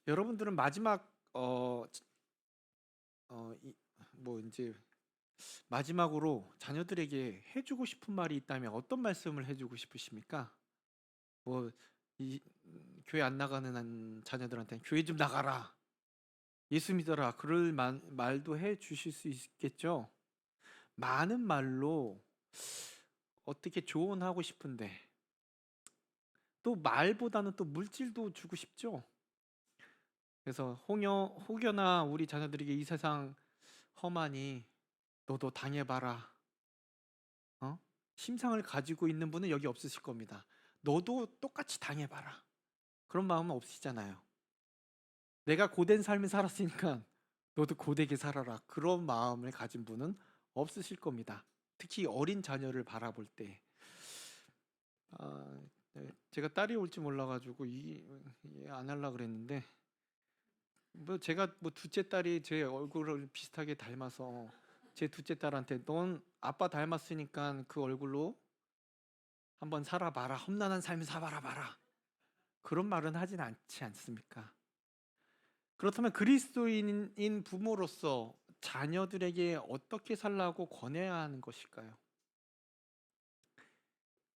여러분들은 마지막 이제 마지막으로 자녀들에게 해주고 싶은 말이 있다면 어떤 말씀을 해주고 싶으십니까? 뭐 교회 안 나가는 자녀들한테는 교회 좀 나가라, 예수 믿어라, 그럴 말도 해 주실 수 있겠죠. 많은 말로 어떻게 조언하고 싶은데 또 말보다는 또 물질도 주고 싶죠. 그래서 혹여나 우리 자녀들에게 이 세상 험하니 너도 당해봐라. 어? 심상을 가지고 있는 분은 여기 없으실 겁니다. 너도 똑같이 당해봐라. 그런 마음은 없으시잖아요. 내가 고된 삶을 살았으니까 너도 고되게 살아라. 그런 마음을 가진 분은 없으실 겁니다. 특히 어린 자녀를 바라볼 때. 네, 제가 딸이 올지 몰라가지고 안 하려고 그랬는데, 제가 둘째 딸이 제 얼굴을 비슷하게 닮아서 제 둘째 딸한테 넌 아빠 닮았으니까 그 얼굴로 한번 살아봐라, 험난한 삶을 살아봐라, 그런 말은 하진 않지 않습니까? 그렇다면 그리스도인인 부모로서 자녀들에게 어떻게 살라고 권해야 하는 것일까요?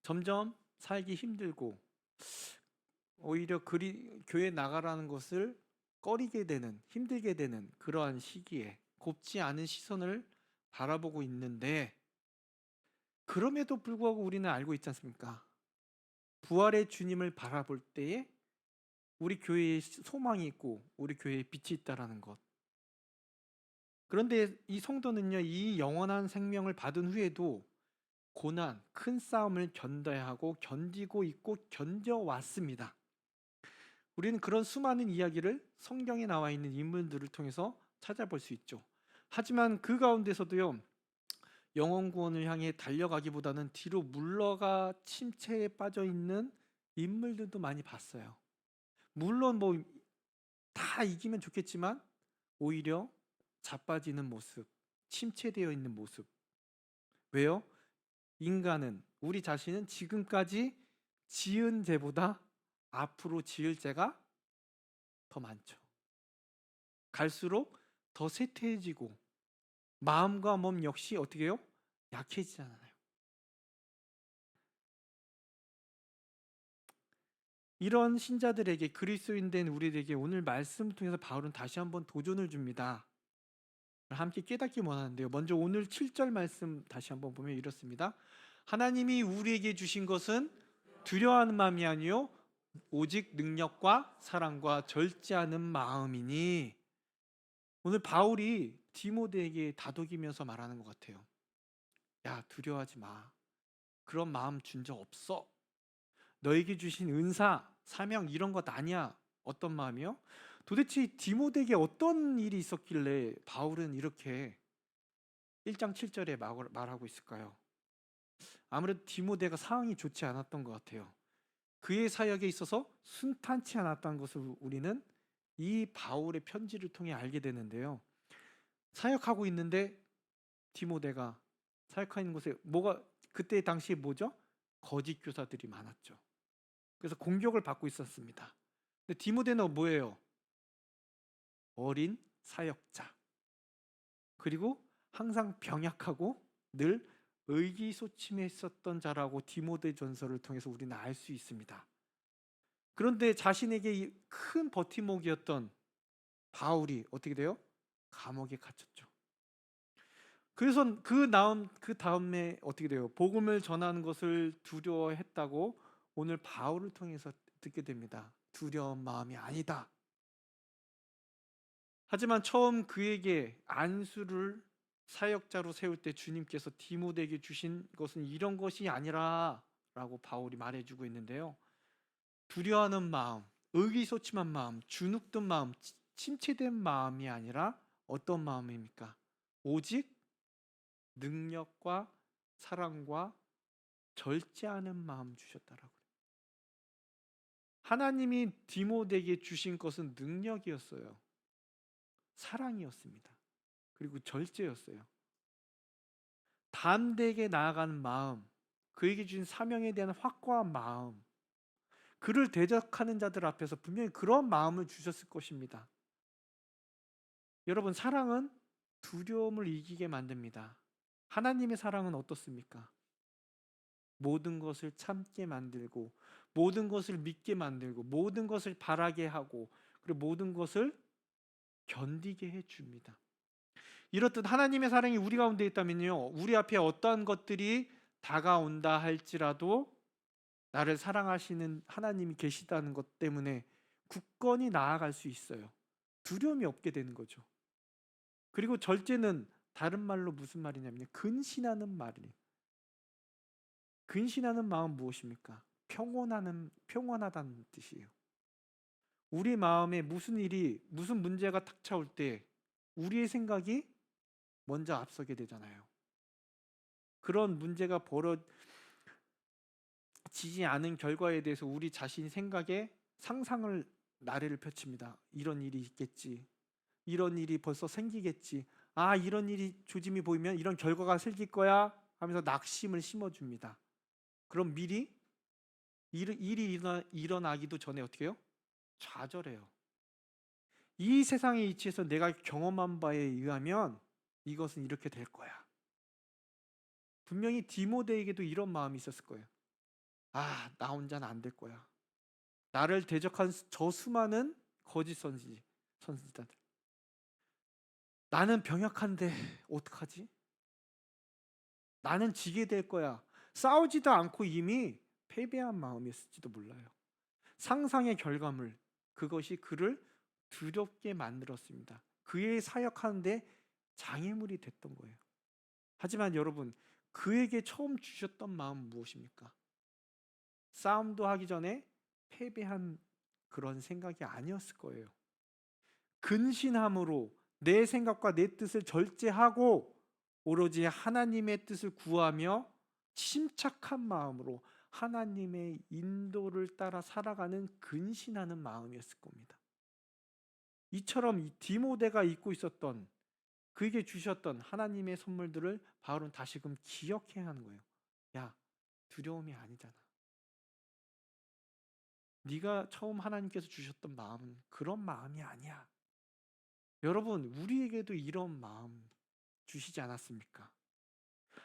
점점 살기 힘들고 오히려 교회 나가라는 것을 꺼리게 되는, 힘들게 되는 그러한 시기에 곱지 않은 시선을 바라보고 있는데, 그럼에도 불구하고 우리는 알고 있지 않습니까? 부활의 주님을 바라볼 때에 우리 교회에 소망이 있고 우리 교회에 빛이 있다라는 것. 그런데 이 성도는요, 이 영원한 생명을 받은 후에도 고난, 큰 싸움을 견뎌야 하고 견디고 있고 견뎌왔습니다. 우리는 그런 수많은 이야기를 성경에 나와 있는 인물들을 통해서 찾아볼 수 있죠. 하지만 그 가운데서도요, 영원 구원을 향해 달려가기보다는 뒤로 물러가 침체에 빠져 있는 인물들도 많이 봤어요. 물론 다 이기면 좋겠지만 오히려 자빠지는 모습, 침체되어 있는 모습. 왜요? 인간은, 우리 자신은 지금까지 지은 죄보다 앞으로 지을 죄가 더 많죠. 갈수록 더 쇠퇴해지고 마음과 몸 역시 어떻게 해요? 약해지잖아요. 이런 신자들에게, 그리스도인 된 우리에게 오늘 말씀을 통해서 바울은 다시 한번 도전을 줍니다. 함께 깨닫기 원하는데요. 먼저 오늘 7절 말씀 다시 한번 보면 이렇습니다. 하나님이 우리에게 주신 것은 두려워하는 마음이 아니요 오직 능력과 사랑과 절제하는 마음이니. 오늘 바울이 디모데에게 다독이면서 말하는 것 같아요. 야, 두려워하지 마. 그런 마음 준 적 없어. 너에게 주신 은사, 사명 이런 것 아니야. 어떤 마음이요? 도대체 디모데에게 어떤 일이 있었길래 바울은 이렇게 1장 7절에 말하고 있을까요? 아무래도 디모데가 상황이 좋지 않았던 것 같아요. 그의 사역에 있어서 순탄치 않았다는 것을 우리는 이 바울의 편지를 통해 알게 되는데요. 사역하고 있는데 디모데가 사역하는 곳에 그때 당시에 뭐죠? 거짓 교사들이 많았죠. 그래서 공격을 받고 있었습니다. 근데 디모데는 뭐예요? 어린 사역자. 그리고 항상 병약하고 늘 의기소침했었던 자라고 디모데 전서를 통해서 우리는 알 수 있습니다. 그런데 자신에게 큰 버팀목이었던 바울이 어떻게 돼요? 감옥에 갇혔죠. 그래서 그 다음에 어떻게 돼요? 복음을 전하는 것을 두려워했다고 오늘 바울을 통해서 듣게 됩니다. 두려운 마음이 아니다. 하지만 처음 그에게 안수를 사역자로 세울 때 주님께서 디모데에게 주신 것은 이런 것이 아니라 라고 바울이 말해주고 있는데요. 두려워하는 마음, 의기소침한 마음, 주눅든 마음, 침체된 마음이 아니라 어떤 마음입니까? 오직 능력과 사랑과 절제하는 마음 주셨다라고. 하나님이 디모데에게 주신 것은 능력이었어요. 사랑이었습니다. 그리고 절제였어요. 담대하게 나아가는 마음, 그에게 주신 사명에 대한 확고한 마음, 그를 대적하는 자들 앞에서 분명히 그런 마음을 주셨을 것입니다. 여러분, 사랑은 두려움을 이기게 만듭니다. 하나님의 사랑은 어떻습니까? 모든 것을 참게 만들고, 모든 것을 믿게 만들고, 모든 것을 바라게 하고, 그리고 모든 것을 견디게 해줍니다. 이렇듯 하나님의 사랑이 우리 가운데 있다면요, 우리 앞에 어떠한 것들이 다가온다 할지라도 나를 사랑하시는 하나님이 계시다는 것 때문에 굳건히 나아갈 수 있어요. 두려움이 없게 되는 거죠. 그리고 절제는 다른 말로 무슨 말이냐면 근신하는 말이에요. 근신하는 마음 무엇입니까? 평온하다는 뜻이에요. 우리 마음에 무슨 문제가 닥쳐올 때 우리의 생각이 먼저 앞서게 되잖아요. 그런 문제가 벌어지지 않은 결과에 대해서 우리 자신 생각에 상상을 나래를 펼칩니다. 이런 일이 있겠지. 이런 일이 벌써 생기겠지. 아, 이런 일이 조짐이 보이면 이런 결과가 생길 거야 하면서 낙심을 심어줍니다. 그럼 미리 일이 일어나기도 전에 어떻게 해요? 좌절해요. 이 세상의 이치에서 내가 경험한 바에 의하면 이것은 이렇게 될 거야. 분명히 디모데에게도 이런 마음이 있었을 거예요. 아, 나 혼자는 안 될 거야. 나를 대적한 저 수많은 거짓 선지자들. 나는 병약한데 어떡하지? 나는 지게 될 거야. 싸우지도 않고 이미 패배한 마음이었을지도 몰라요. 상상의 결과물, 그것이 그를 두렵게 만들었습니다. 그의 사역하는데 장애물이 됐던 거예요. 하지만 여러분, 그에게 처음 주셨던 마음은 무엇입니까? 싸움도 하기 전에 패배한 그런 생각이 아니었을 거예요. 근신함으로 내 생각과 내 뜻을 절제하고 오로지 하나님의 뜻을 구하며 침착한 마음으로 하나님의 인도를 따라 살아가는 근신하는 마음이었을 겁니다. 이처럼 이 디모데가 잊고 있었던, 그에게 주셨던 하나님의 선물들을 바울은 다시금 기억해야 하는 거예요. 야, 두려움이 아니잖아. 네가 처음 하나님께서 주셨던 마음은 그런 마음이 아니야. 여러분, 우리에게도 이런 마음 주시지 않았습니까?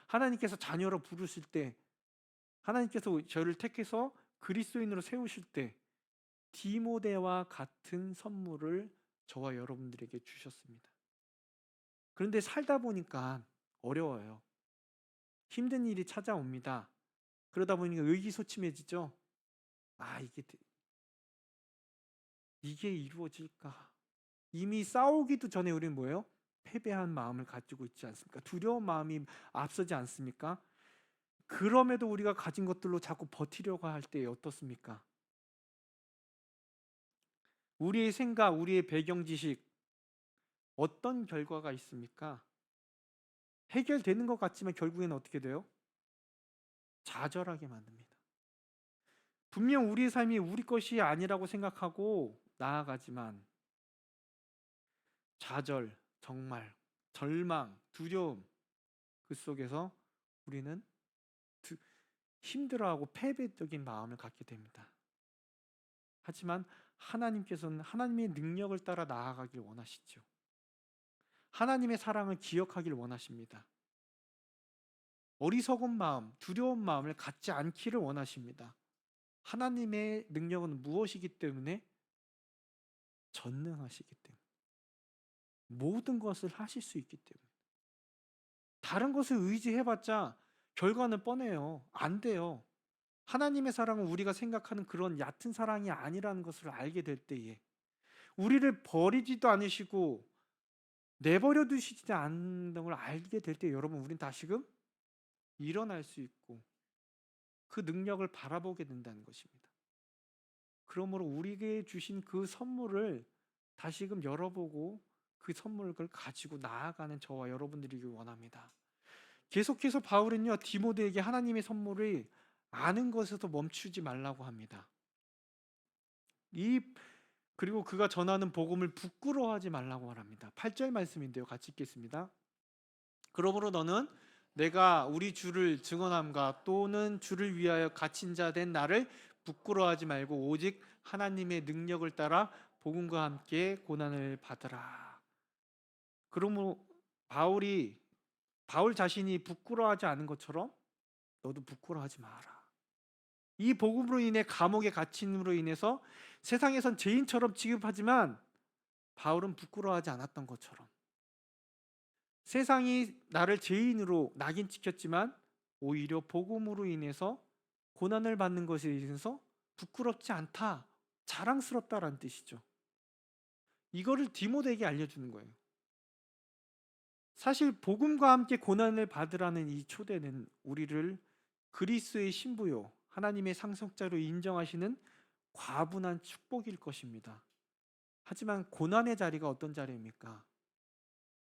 하나님께서 자녀로 부르실 때, 하나님께서 저를 택해서 그리스도인으로 세우실 때 디모데와 같은 선물을 저와 여러분들에게 주셨습니다. 그런데 살다 보니까 어려워요. 힘든 일이 찾아옵니다. 그러다 보니까 의기소침해지죠. 아, 이게 이루어질까? 이미 싸우기도 전에 우리는 뭐예요? 패배한 마음을 가지고 있지 않습니까? 두려운 마음이 앞서지 않습니까? 그럼에도 우리가 가진 것들로 자꾸 버티려고 할 때 어떻습니까? 우리의 생각, 우리의 배경 지식, 어떤 결과가 있습니까? 해결되는 것 같지만 결국에는 어떻게 돼요? 좌절하게 만듭니다. 분명 우리의 삶이 우리 것이 아니라고 생각하고 나아가지만 좌절, 정말 절망, 두려움, 그 속에서 우리는 힘들어하고 패배적인 마음을 갖게 됩니다. 하지만 하나님께서는 하나님의 능력을 따라 나아가길 원하시죠. 하나님의 사랑을 기억하길 원하십니다. 어리석은 마음, 두려운 마음을 갖지 않기를 원하십니다. 하나님의 능력은 무엇이기 때문에? 전능하시기 때문에. 모든 것을 하실 수 있기 때문에. 다른 것을 의지해봤자 결과는 뻔해요. 안 돼요. 하나님의 사랑은 우리가 생각하는 그런 얕은 사랑이 아니라는 것을 알게 될 때에, 우리를 버리지도 않으시고 내버려 두시지 않는 걸 알게 될 때, 여러분, 우린 다시금 일어날 수 있고 그 능력을 바라보게 된다는 것입니다. 그러므로 우리에게 주신 그 선물을 다시금 열어보고 그 선물을 가지고 나아가는 저와 여러분들이길 원합니다. 계속해서 바울은요, 디모데에게 하나님의 선물을 아는 것에서 멈추지 말라고 합니다. 그리고 그가 전하는 복음을 부끄러워하지 말라고 말합니다. 8절 말씀인데요, 같이 읽겠습니다. 그러므로 너는 내가 우리 주를 증언함과 또는 주를 위하여 갇힌 자 된 나를 부끄러워하지 말고 오직 하나님의 능력을 따라 복음과 함께 고난을 받으라. 그러므로 바울 자신이 부끄러워하지 않은 것처럼 너도 부끄러워하지 마라. 이 복음으로 인해 감옥에 갇힘으로 인해서 세상에선 죄인처럼 취급하지만 바울은 부끄러워하지 않았던 것처럼 세상이 나를 죄인으로 낙인 찍혔지만 오히려 복음으로 인해서 고난을 받는 것에 있어서 부끄럽지 않다, 자랑스럽다라는 뜻이죠. 이거를 디모데에게 알려주는 거예요. 사실 복음과 함께 고난을 받으라는 이 초대는 우리를 그리스도의 신부요, 하나님의 상속자로 인정하시는 과분한 축복일 것입니다. 하지만 고난의 자리가 어떤 자리입니까?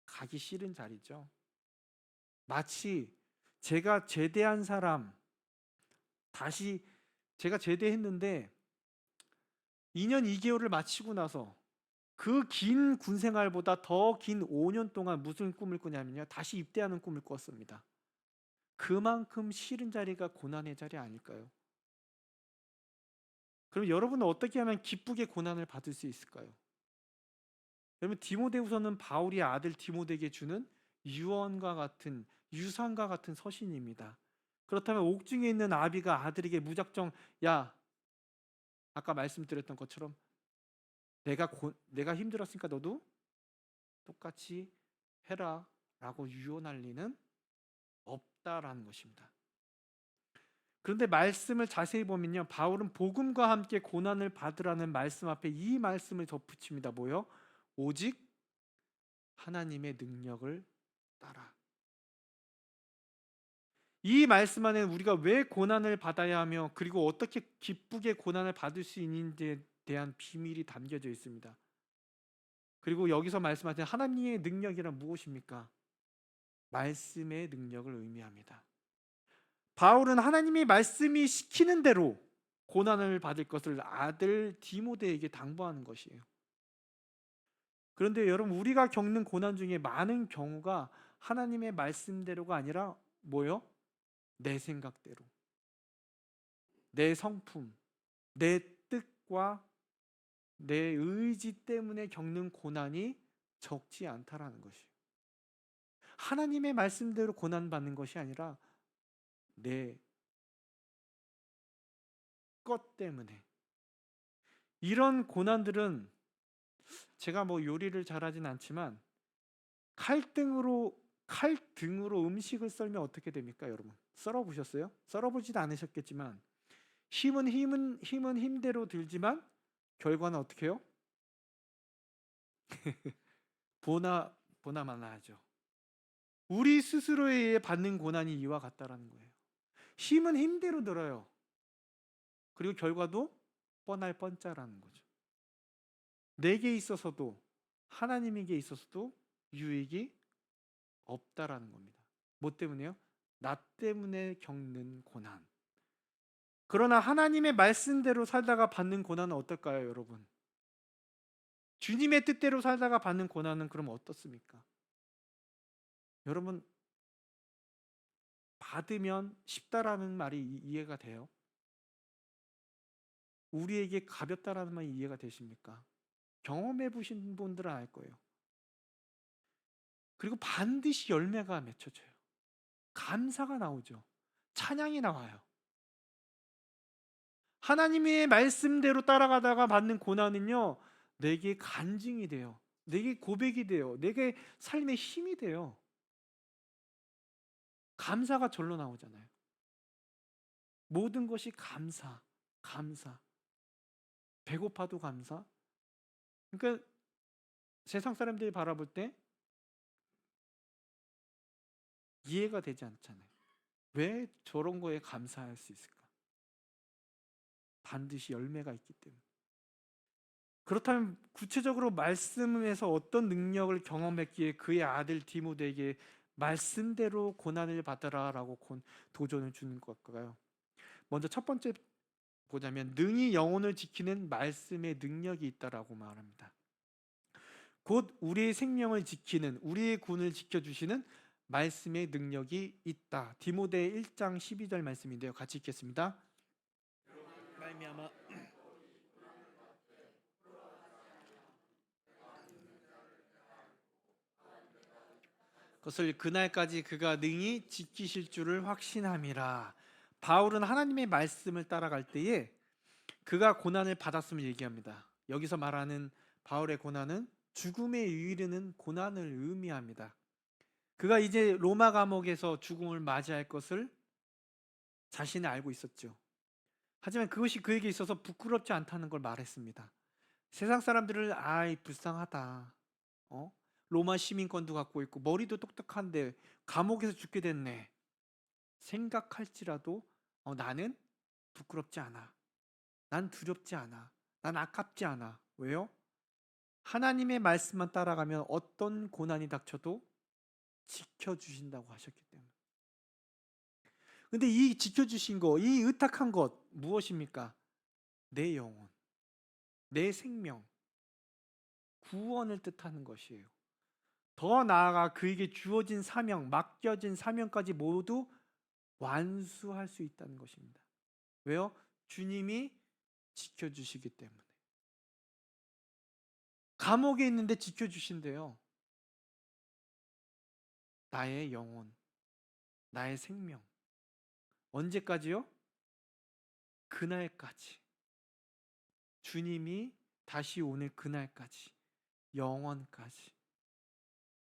가기 싫은 자리죠. 마치 제가 제대한 사람, 다시 제가 제대했는데 2년 2개월을 마치고 나서 그 긴 군 생활보다 더 긴 5년 동안 무슨 꿈을 꾸냐면요, 다시 입대하는 꿈을 꿨습니다. 그만큼 싫은 자리가 고난의 자리 아닐까요? 그럼 여러분은 어떻게 하면 기쁘게 고난을 받을 수 있을까요? 여러분, 디모데후서는 바울이 아들 디모데에게 주는 유언과 같은, 유산과 같은 서신입니다. 그렇다면 옥중에 있는 아비가 아들에게 무작정, 야, 아까 말씀드렸던 것처럼 내가 힘들었으니까 너도 똑같이 해라 라고 유언할 리는 없다라는 것입니다. 그런데 말씀을 자세히 보면요, 바울은 복음과 함께 고난을 받으라는 말씀 앞에 이 말씀을 덧붙입니다. 뭐요? 오직 하나님의 능력을 따라. 이 말씀 안에 우리가 왜 고난을 받아야 하며 그리고 어떻게 기쁘게 고난을 받을 수 있는지에 대한 비밀이 담겨져 있습니다. 그리고 여기서 말씀하신 하나님의 능력이란 무엇입니까? 말씀의 능력을 의미합니다. 바울은 하나님의 말씀이 시키는 대로 고난을 받을 것을 아들 디모데에게 당부하는 것이에요. 그런데 여러분, 우리가 겪는 고난 중에 많은 경우가 하나님의 말씀대로가 아니라 뭐요? 내 생각대로, 내 성품, 내 뜻과 내 의지 때문에 겪는 고난이 적지 않다라는 것이에요. 하나님의 말씀대로 고난받는 것이 아니라 내 것 때문에. 이런 고난들은 제가 뭐 요리를 잘하진 않지만 칼등으로 음식을 썰면 어떻게 됩니까, 여러분? 썰어 보셨어요? 썰어 보지도 않으셨겠지만 힘은 힘대로 들지만 결과는 어떻게 해요? 보나마나하죠. 우리 스스로에 의해 받는 고난이 이와 같다라는 거예요. 힘은 힘대로 들어요. 그리고 결과도 뻔할 뻔짜라는 거죠. 내게 있어서도 하나님에게 있어서도 유익이 없다라는 겁니다. 뭐 때문에요? 나 때문에 겪는 고난. 그러나 하나님의 말씀대로 살다가 받는 고난은 어떨까요, 여러분? 주님의 뜻대로 살다가 받는 고난은 그럼 어떻습니까? 여러분, 받으면 쉽다라는 말이 이해가 돼요? 우리에게 가볍다라는 말이 이해가 되십니까? 경험해 보신 분들은 알 거예요. 그리고 반드시 열매가 맺혀져요. 감사가 나오죠. 찬양이 나와요. 하나님의 말씀대로 따라가다가 받는 고난은요, 내게 간증이 돼요. 내게 고백이 돼요. 내게 삶의 힘이 돼요. 감사가 절로 나오잖아요. 모든 것이 감사. 배고파도 감사. 그러니까 세상 사람들이 바라볼 때 이해가 되지 않잖아요. 왜 저런 거에 감사할 수 있을까? 반드시 열매가 있기 때문에. 그렇다면 구체적으로 말씀에서 어떤 능력을 경험했기에 그의 아들 디모데에게 말씀대로 고난을 받으라라고 도전을 주는 걸까요? 먼저 첫 번째 보자면 능히 영혼을 지키는 말씀의 능력이 있다라고 말합니다. 곧 우리의 생명을 지키는, 우리의 군을 지켜주시는 말씀의 능력이 있다. 디모데 1장 12절 말씀인데요, 같이 읽겠습니다. 말미암아 그것을 그날까지 그가 능히 지키실 줄을 확신함이라. 바울은 하나님의 말씀을 따라갈 때에 그가 고난을 받았음을 얘기합니다. 여기서 말하는 바울의 고난은 죽음에 이르는 고난을 의미합니다. 그가 이제 로마 감옥에서 죽음을 맞이할 것을 자신이 알고 있었죠. 하지만 그것이 그에게 있어서 부끄럽지 않다는 걸 말했습니다. 세상 사람들을 아이 불쌍하다. 로마 시민권도 갖고 있고 머리도 똑똑한데 감옥에서 죽게 됐네. 생각할지라도 나는 부끄럽지 않아. 난 두렵지 않아. 난 아깝지 않아. 왜요? 하나님의 말씀만 따라가면 어떤 고난이 닥쳐도 지켜주신다고 하셨기 때문에. 근데 이 지켜주신 거, 이 의탁한 것 무엇입니까? 내 영혼, 내 생명, 구원을 뜻하는 것이에요. 더 나아가 그에게 주어진 사명, 맡겨진 사명까지 모두 완수할 수 있다는 것입니다. 왜요? 주님이 지켜주시기 때문에. 감옥에 있는데 지켜주신대요. 나의 영혼, 나의 생명. 언제까지요? 그날까지. 주님이 다시 오늘 그날까지, 영원까지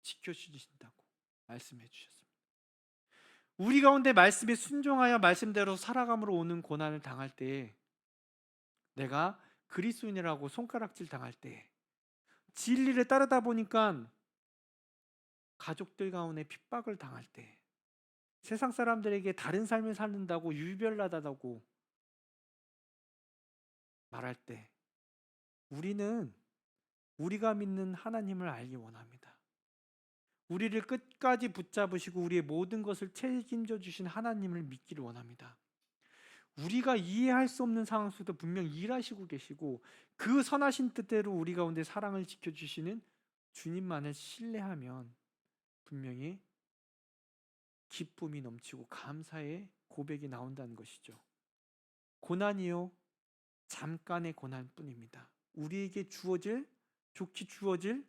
지켜주신다고 말씀해 주셨습니다. 우리 가운데 말씀에 순종하여 말씀대로 살아감으로 오는 고난을 당할 때, 내가 그리스도인이라고 손가락질 당할 때, 진리를 따르다 보니까 가족들 가운데 핍박을 당할 때, 세상 사람들에게 다른 삶을 살는다고 유별나다고 말할 때, 우리는 우리가 믿는 하나님을 알기 원합니다. 우리를 끝까지 붙잡으시고 우리의 모든 것을 책임져 주신 하나님을 믿기를 원합니다. 우리가 이해할 수 없는 상황 속에도 분명 일하시고 계시고 그 선하신 뜻대로 우리 가운데 사랑을 지켜주시는 주님만을 신뢰하면 분명히 기쁨이 넘치고 감사의 고백이 나온다는 것이죠. 고난이요, 잠깐의 고난뿐입니다. 우리에게 좋게 주어질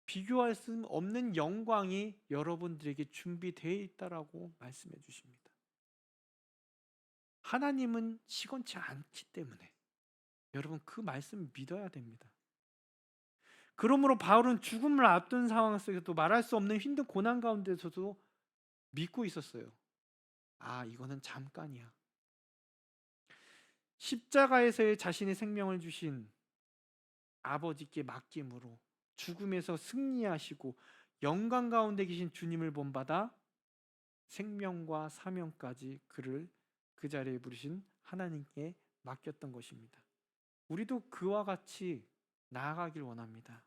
비교할 수 없는 영광이 여러분들에게 준비되어 있다라고 말씀해 주십니다. 하나님은 시건치 않기 때문에 여러분 그 말씀 믿어야 됩니다. 그러므로 바울은 죽음을 앞둔 상황 속에서도 말할 수 없는 힘든 고난 가운데서도 믿고 있었어요. 이거는 잠깐이야. 십자가에서의 자신의 생명을 주신 아버지께 맡김으로 죽음에서 승리하시고 영광 가운데 계신 주님을 본받아 생명과 사명까지 그를 그 자리에 부르신 하나님께 맡겼던 것입니다. 우리도 그와 같이 나아가길 원합니다.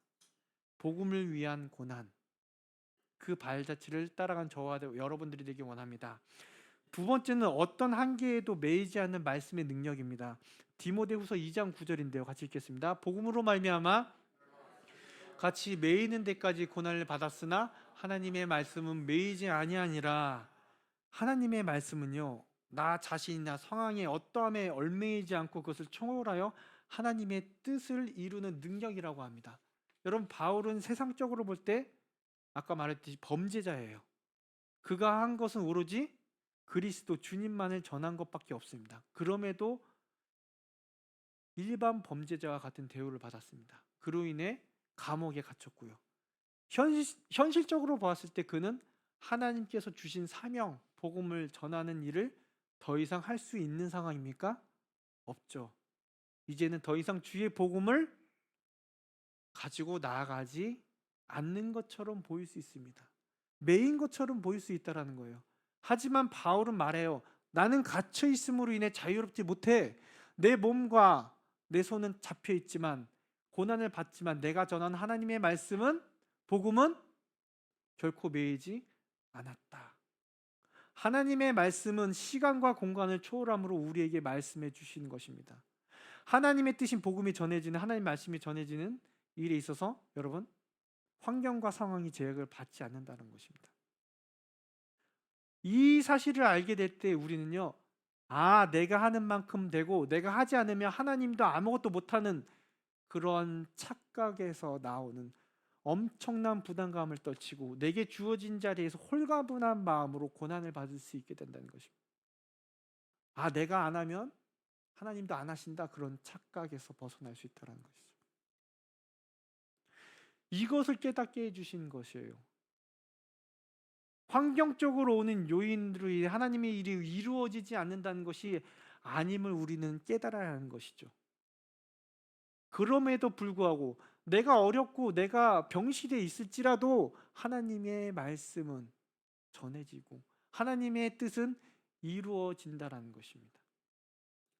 복음을 위한 고난, 그 발자취를 따라간 저와 여러분들이 되길 원합니다. 두 번째는 어떤 한계에도 매이지 않는 말씀의 능력입니다. 디모데후서 2장 9절인데요. 같이 읽겠습니다. 복음으로 말미암아 같이 매이는 데까지 고난을 받았으나 하나님의 말씀은 매이지 아니하니라. 하나님의 말씀은요, 나 자신이나 상황에 어떠함에 얽매이지 않고 그것을 초월하여 하나님의 뜻을 이루는 능력이라고 합니다. 여러분, 바울은 세상적으로 볼 때 아까 말했듯이 범죄자예요. 그가 한 것은 오로지 그리스도 주님만을 전한 것밖에 없습니다. 그럼에도 일반 범죄자와 같은 대우를 받았습니다. 그로 인해 감옥에 갇혔고요. 현실적으로 보았을 때 그는 하나님께서 주신 사명, 복음을 전하는 일을 더 이상 할 수 있는 상황입니까? 없죠. 이제는 더 이상 주의 복음을 가지고 나아가지 않는 것처럼 보일 수 있습니다. 매인 것처럼 보일 수 있다는 거예요. 하지만 바울은 말해요. 나는 갇혀 있음으로 인해 자유롭지 못해. 내 몸과 내 손은 잡혀 있지만 고난을 받지만 내가 전한 하나님의 말씀은, 복음은 결코 매이지 않았다. 하나님의 말씀은 시간과 공간을 초월함으로 우리에게 말씀해 주시는 것입니다. 하나님의 뜻인 복음이 전해지는, 하나님의 말씀이 전해지는 일에 있어서 여러분, 환경과 상황이 제약을 받지 않는다는 것입니다. 이 사실을 알게 될 때 우리는요, 내가 하는 만큼 되고 내가 하지 않으면 하나님도 아무것도 못하는 그런 착각에서 나오는 엄청난 부담감을 떨치고 내게 주어진 자리에서 홀가분한 마음으로 고난을 받을 수 있게 된다는 것입니다. 내가 안 하면 하나님도 안 하신다, 그런 착각에서 벗어날 수 있다는 것이죠. 이것을 깨닫게 해주신 것이에요. 환경적으로 오는 요인으로 인해 하나님의 일이 이루어지지 않는다는 것이 아님을 우리는 깨달아야 하는 것이죠. 그럼에도 불구하고 내가 어렵고 내가 병실에 있을지라도 하나님의 말씀은 전해지고 하나님의 뜻은 이루어진다라는 것입니다.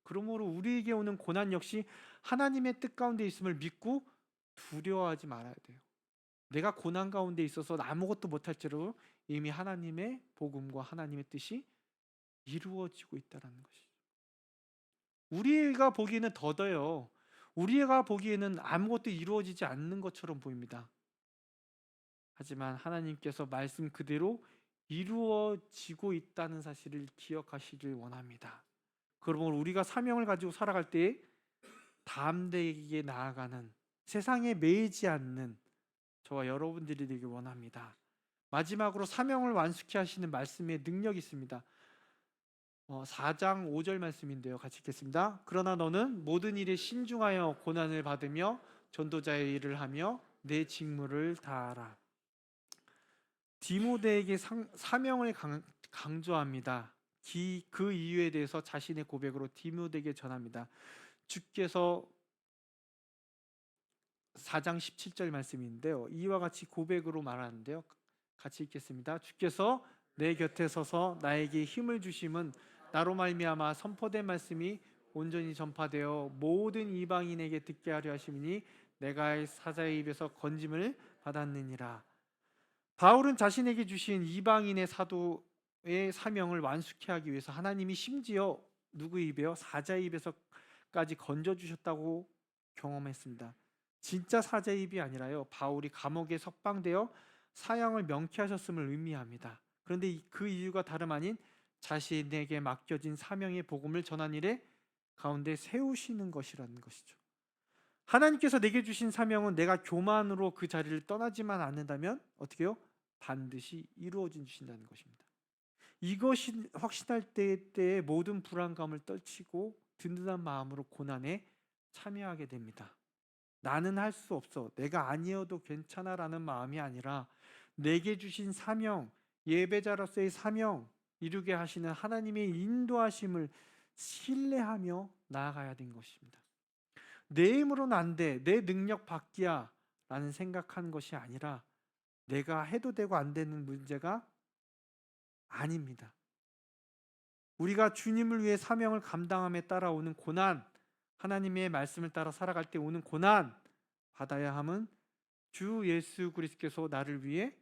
그러므로 우리에게 오는 고난 역시 하나님의 뜻 가운데 있음을 믿고 두려워하지 말아야 돼요. 내가 고난 가운데 있어서 아무것도 못할지라도 이미 하나님의 복음과 하나님의 뜻이 이루어지고 있다는 것이죠. 우리가 보기에는 더뎌요. 우리가 보기에는 아무것도 이루어지지 않는 것처럼 보입니다. 하지만 하나님께서 말씀 그대로 이루어지고 있다는 사실을 기억하시길 원합니다. 그러므로 우리가 사명을 가지고 살아갈 때 담대하게 나아가는, 세상에 매이지 않는 저와 여러분들이 되길 원합니다. 마지막으로 사명을 완수케 하시는 말씀의 능력이 있습니다. 4장 5절 말씀인데요, 같이 읽겠습니다. 그러나 너는 모든 일에 신중하여 고난을 받으며 전도자의 일을 하며 내 직무를 다하라. 디모데에게 사명을 강조합니다. 그 이유에 대해서 자신의 고백으로 디모데에게 전합니다. 주께서 4장 17절 말씀인데요, 이와 같이 고백으로 말하는데요, 같이 읽겠습니다. 주께서 내 곁에 서서 나에게 힘을 주심은 나로 말미암아 선포된 말씀이 온전히 전파되어 모든 이방인에게 듣게 하려 하심이니 내가 사자의 입에서 건짐을 받았느니라. 바울은 자신에게 주신 이방인의 사도의 사명을 완수케 하기 위해서 하나님이 심지어 누구의 입에요? 사자의 입에서까지 건져주셨다고 경험했습니다. 진짜 사자의 입이 아니라요, 바울이 감옥에 석방되어 사형을 명쾌하셨음을 의미합니다. 그런데 그 이유가 다름 아닌 자신에게 맡겨진 사명의 복음을 전한 일에 가운데 세우시는 것이라는 것이죠. 하나님께서 내게 주신 사명은 내가 교만으로 그 자리를 떠나지만 않는다면 어떻게 해요? 반드시 이루어진 주신다는 것입니다. 이것이 확신할 때의 모든 불안감을 떨치고 든든한 마음으로 고난에 참여하게 됩니다. 나는 할 수 없어, 내가 아니어도 괜찮아 라는 마음이 아니라 내게 주신 사명, 예배자로서의 사명 이루게 하시는 하나님의 인도하심을 신뢰하며 나아가야 된 것입니다. 내 힘으로는 안 돼, 내 능력 밖이야 라는 생각하는 것이 아니라 내가 해도 되고 안 되는 문제가 아닙니다. 우리가 주님을 위해 사명을 감당함에 따라오는 고난, 하나님의 말씀을 따라 살아갈 때 오는 고난 받아야 함은 주 예수 그리스도께서 나를 위해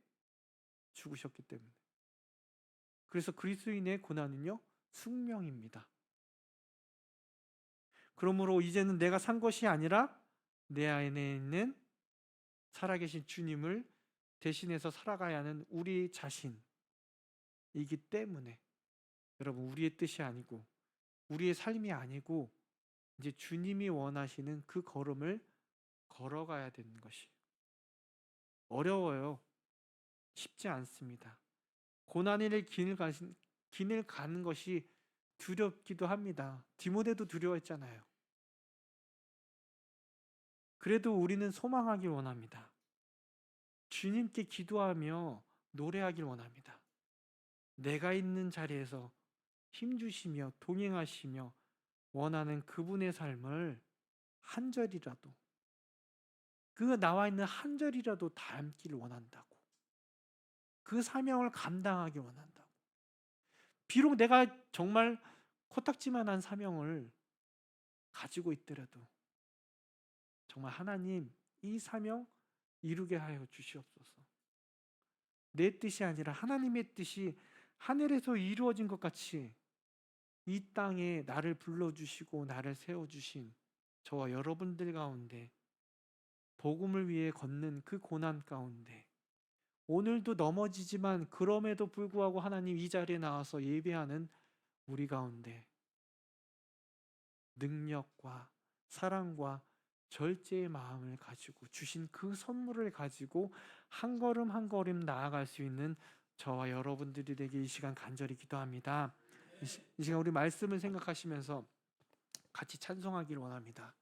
죽으셨기 때문에. 그래서 그리스도인의 고난은요, 숙명입니다. 그러므로 이제는 내가 산 것이 아니라 내 안에 있는 살아계신 주님을 대신해서 살아가야 하는 우리 자신이기 때문에 여러분, 우리의 뜻이 아니고 우리의 삶이 아니고 이제 주님이 원하시는 그 걸음을 걸어가야 되는 것이 어려워요. 쉽지 않습니다. 고난의 길을 가는 것이 두렵기도 합니다. 디모데도 두려워했잖아요. 그래도 우리는 소망하길 원합니다. 주님께 기도하며 노래하길 원합니다. 내가 있는 자리에서 힘주시며 동행하시며 원하는 그분의 삶을 한 절이라도, 그 나와 있는 한 절이라도 닮기를 원한다고, 그 사명을 감당하기 원한다고. 비록 내가 정말 코딱지만한 사명을 가지고 있더라도 정말 하나님, 이 사명 이루게 하여 주시옵소서. 내 뜻이 아니라 하나님의 뜻이 하늘에서 이루어진 것 같이 이 땅에 나를 불러주시고 나를 세워주신 저와 여러분들 가운데 복음을 위해 걷는 그 고난 가운데 오늘도 넘어지지만 그럼에도 불구하고 하나님 이 자리에 나와서 예배하는 우리 가운데 능력과 사랑과 절제의 마음을 가지고 주신 그 선물을 가지고 한 걸음 한 걸음 나아갈 수 있는 저와 여러분들이 되게 이 시간 간절히 기도합니다. 이 시간 우리 말씀을 생각하시면서 같이 찬송하기를 원합니다.